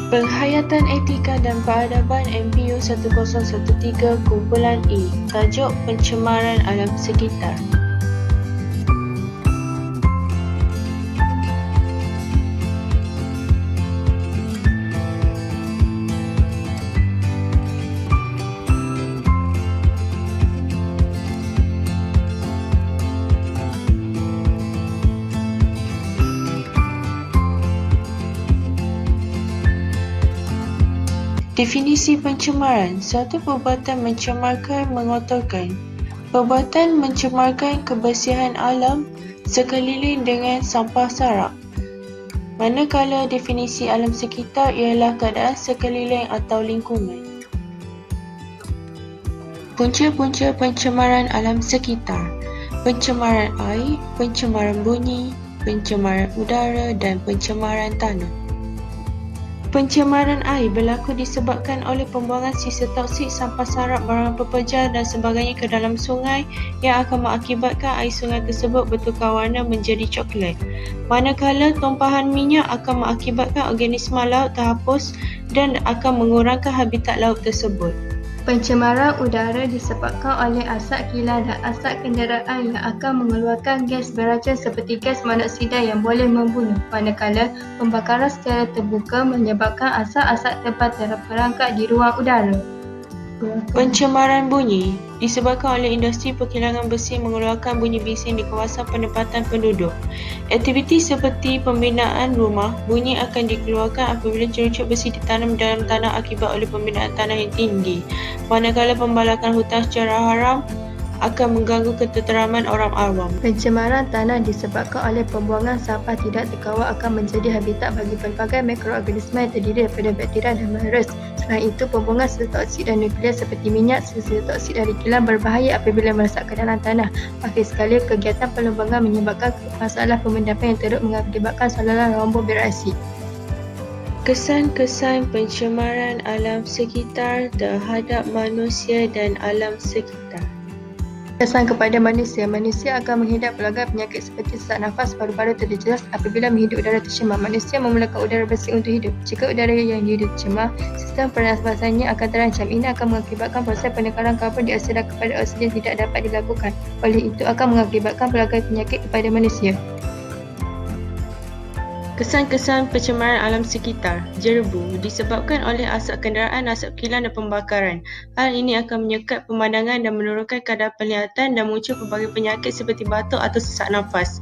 Penghayatan Etika dan Peradaban MPU 1013 Kumpulan E. Tajuk Pencemaran Alam Sekitar. Definisi pencemaran: suatu perbuatan mencemarkan, mengotorkan. Perbuatan mencemarkan kebersihan alam sekeliling dengan sampah sarap. Manakala definisi alam sekitar ialah keadaan sekeliling atau lingkungan. Punca-punca pencemaran alam sekitar: pencemaran air, pencemaran bunyi, pencemaran udara dan pencemaran tanah. Pencemaran air berlaku disebabkan oleh pembuangan sisa toksik, sampah sarap, barang pepejar dan sebagainya ke dalam sungai yang akan mengakibatkan air sungai tersebut bertukar warna menjadi coklat. Manakala tumpahan minyak akan mengakibatkan organisma laut terhapus dan akan mengurangkan habitat laut tersebut. Pencemaran udara disebabkan oleh asap kilat dan asap kenderaan yang akan mengeluarkan gas beracun seperti gas monoksida yang boleh membunuh, manakala pembakaran secara terbuka menyebabkan asap-asap tebal terperangkap di ruang udara. Pencemaran bunyi disebabkan oleh industri perkilangan besi mengeluarkan bunyi bising di kawasan penempatan penduduk. Aktiviti seperti pembinaan rumah, bunyi akan dikeluarkan apabila cerucuk besi ditanam dalam tanah akibat oleh pembinaan tanah yang tinggi. Manakala pembalakan hutan secara haram akan mengganggu ketenteraman orang awam. Pencemaran tanah disebabkan oleh pembuangan sampah tidak terkawal akan menjadi habitat bagi pelbagai mikroorganisma yang terdiri daripada bakteria dan virus. Selain itu, pembuangan sisa toksik dan nuklear seperti minyak, sisa toksik dari kilang berbahaya apabila meresap ke dalam tanah. Akhir sekali, kegiatan pelumbangan menyebabkan masalah pemendapan yang teruk mengakibatkan saluran rombong beraksi. Kesan-kesan pencemaran alam sekitar terhadap manusia dan alam sekitar. Kesan kepada manusia. Manusia akan menghidap pelbagai penyakit seperti sesak nafas, paru-paru tidak jelas apabila menghidup udara tercemar. Manusia memerlukan udara bersih untuk hidup. Jika udara yang dihidup tercemar, sistem pernafasannya akan terancam. Ini akan mengakibatkan proses penekanan karbon dioksida kepada oksigen tidak dapat dilakukan. Oleh itu akan mengakibatkan pelbagai penyakit kepada manusia. Kesan-kesan pencemaran alam sekitar. Jerebu disebabkan oleh asap kenderaan, asap kilang dan pembakaran. Hal ini akan menyekat pemandangan dan menurunkan kadar penglihatan dan muncul pelbagai penyakit seperti batuk atau sesak nafas.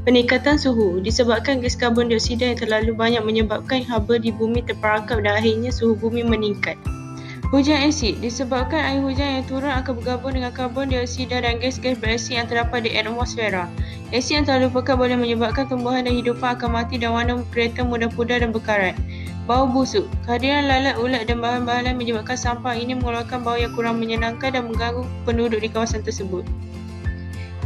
Peningkatan suhu disebabkan gas karbon dioksida yang terlalu banyak menyebabkan haba di bumi terperangkap dan akhirnya suhu bumi meningkat. Hujan asid disebabkan air hujan yang turun akan bergabung dengan karbon dioksida dan gas-gas berasid yang terdapat di atmosfera. Asid yang terlalu pekat boleh menyebabkan tumbuhan dan hidupan akan mati dan warna kereta mudah pudar dan berkarat. Bau busuk. Kehadiran lalat, ulat dan bahan-bahan lain menyebabkan sampah ini mengeluarkan bau yang kurang menyenangkan dan mengganggu penduduk di kawasan tersebut.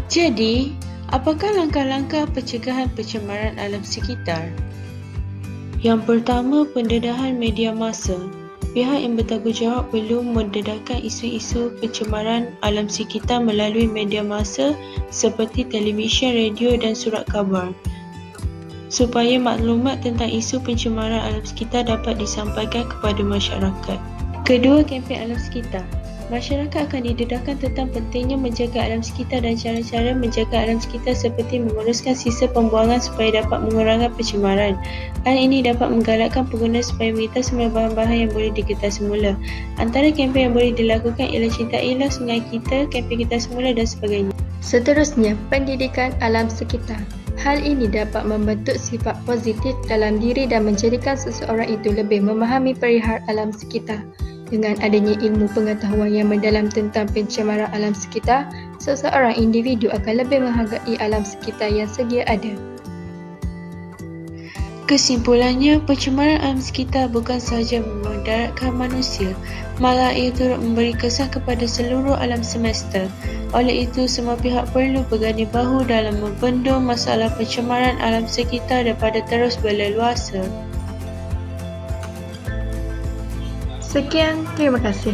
Jadi, apakah langkah-langkah pencegahan pencemaran alam sekitar? Yang pertama, pendedahan media massa. Pihak yang bertanggungjawab perlu mendedahkan isu-isu pencemaran alam sekitar melalui media massa seperti televisyen, radio dan surat khabar supaya maklumat tentang isu pencemaran alam sekitar dapat disampaikan kepada masyarakat. Kedua, kempen alam sekitar. Masyarakat akan didedahkan tentang pentingnya menjaga alam sekitar dan cara-cara menjaga alam sekitar seperti menguruskan sisa pembuangan supaya dapat mengurangkan pencemaran. Hal ini dapat menggalakkan pengguna supaya mengitas semula bahan-bahan yang boleh diketar semula. Antara kempen yang boleh dilakukan ialah cintailah sungai kita, kempen kita semula dan sebagainya. Seterusnya, pendidikan alam sekitar. Hal ini dapat membentuk sifat positif dalam diri dan menjadikan seseorang itu lebih memahami perihal alam sekitar. Dengan adanya ilmu pengetahuan yang mendalam tentang pencemaran alam sekitar, seseorang individu akan lebih menghargai alam sekitar yang sedia ada. Kesimpulannya, pencemaran alam sekitar bukan sahaja memudaratkan manusia, malah ia turut memberi kesan kepada seluruh alam semesta. Oleh itu, semua pihak perlu berganding bahu dalam membendung masalah pencemaran alam sekitar daripada terus berleluasa. Sekian, terima kasih.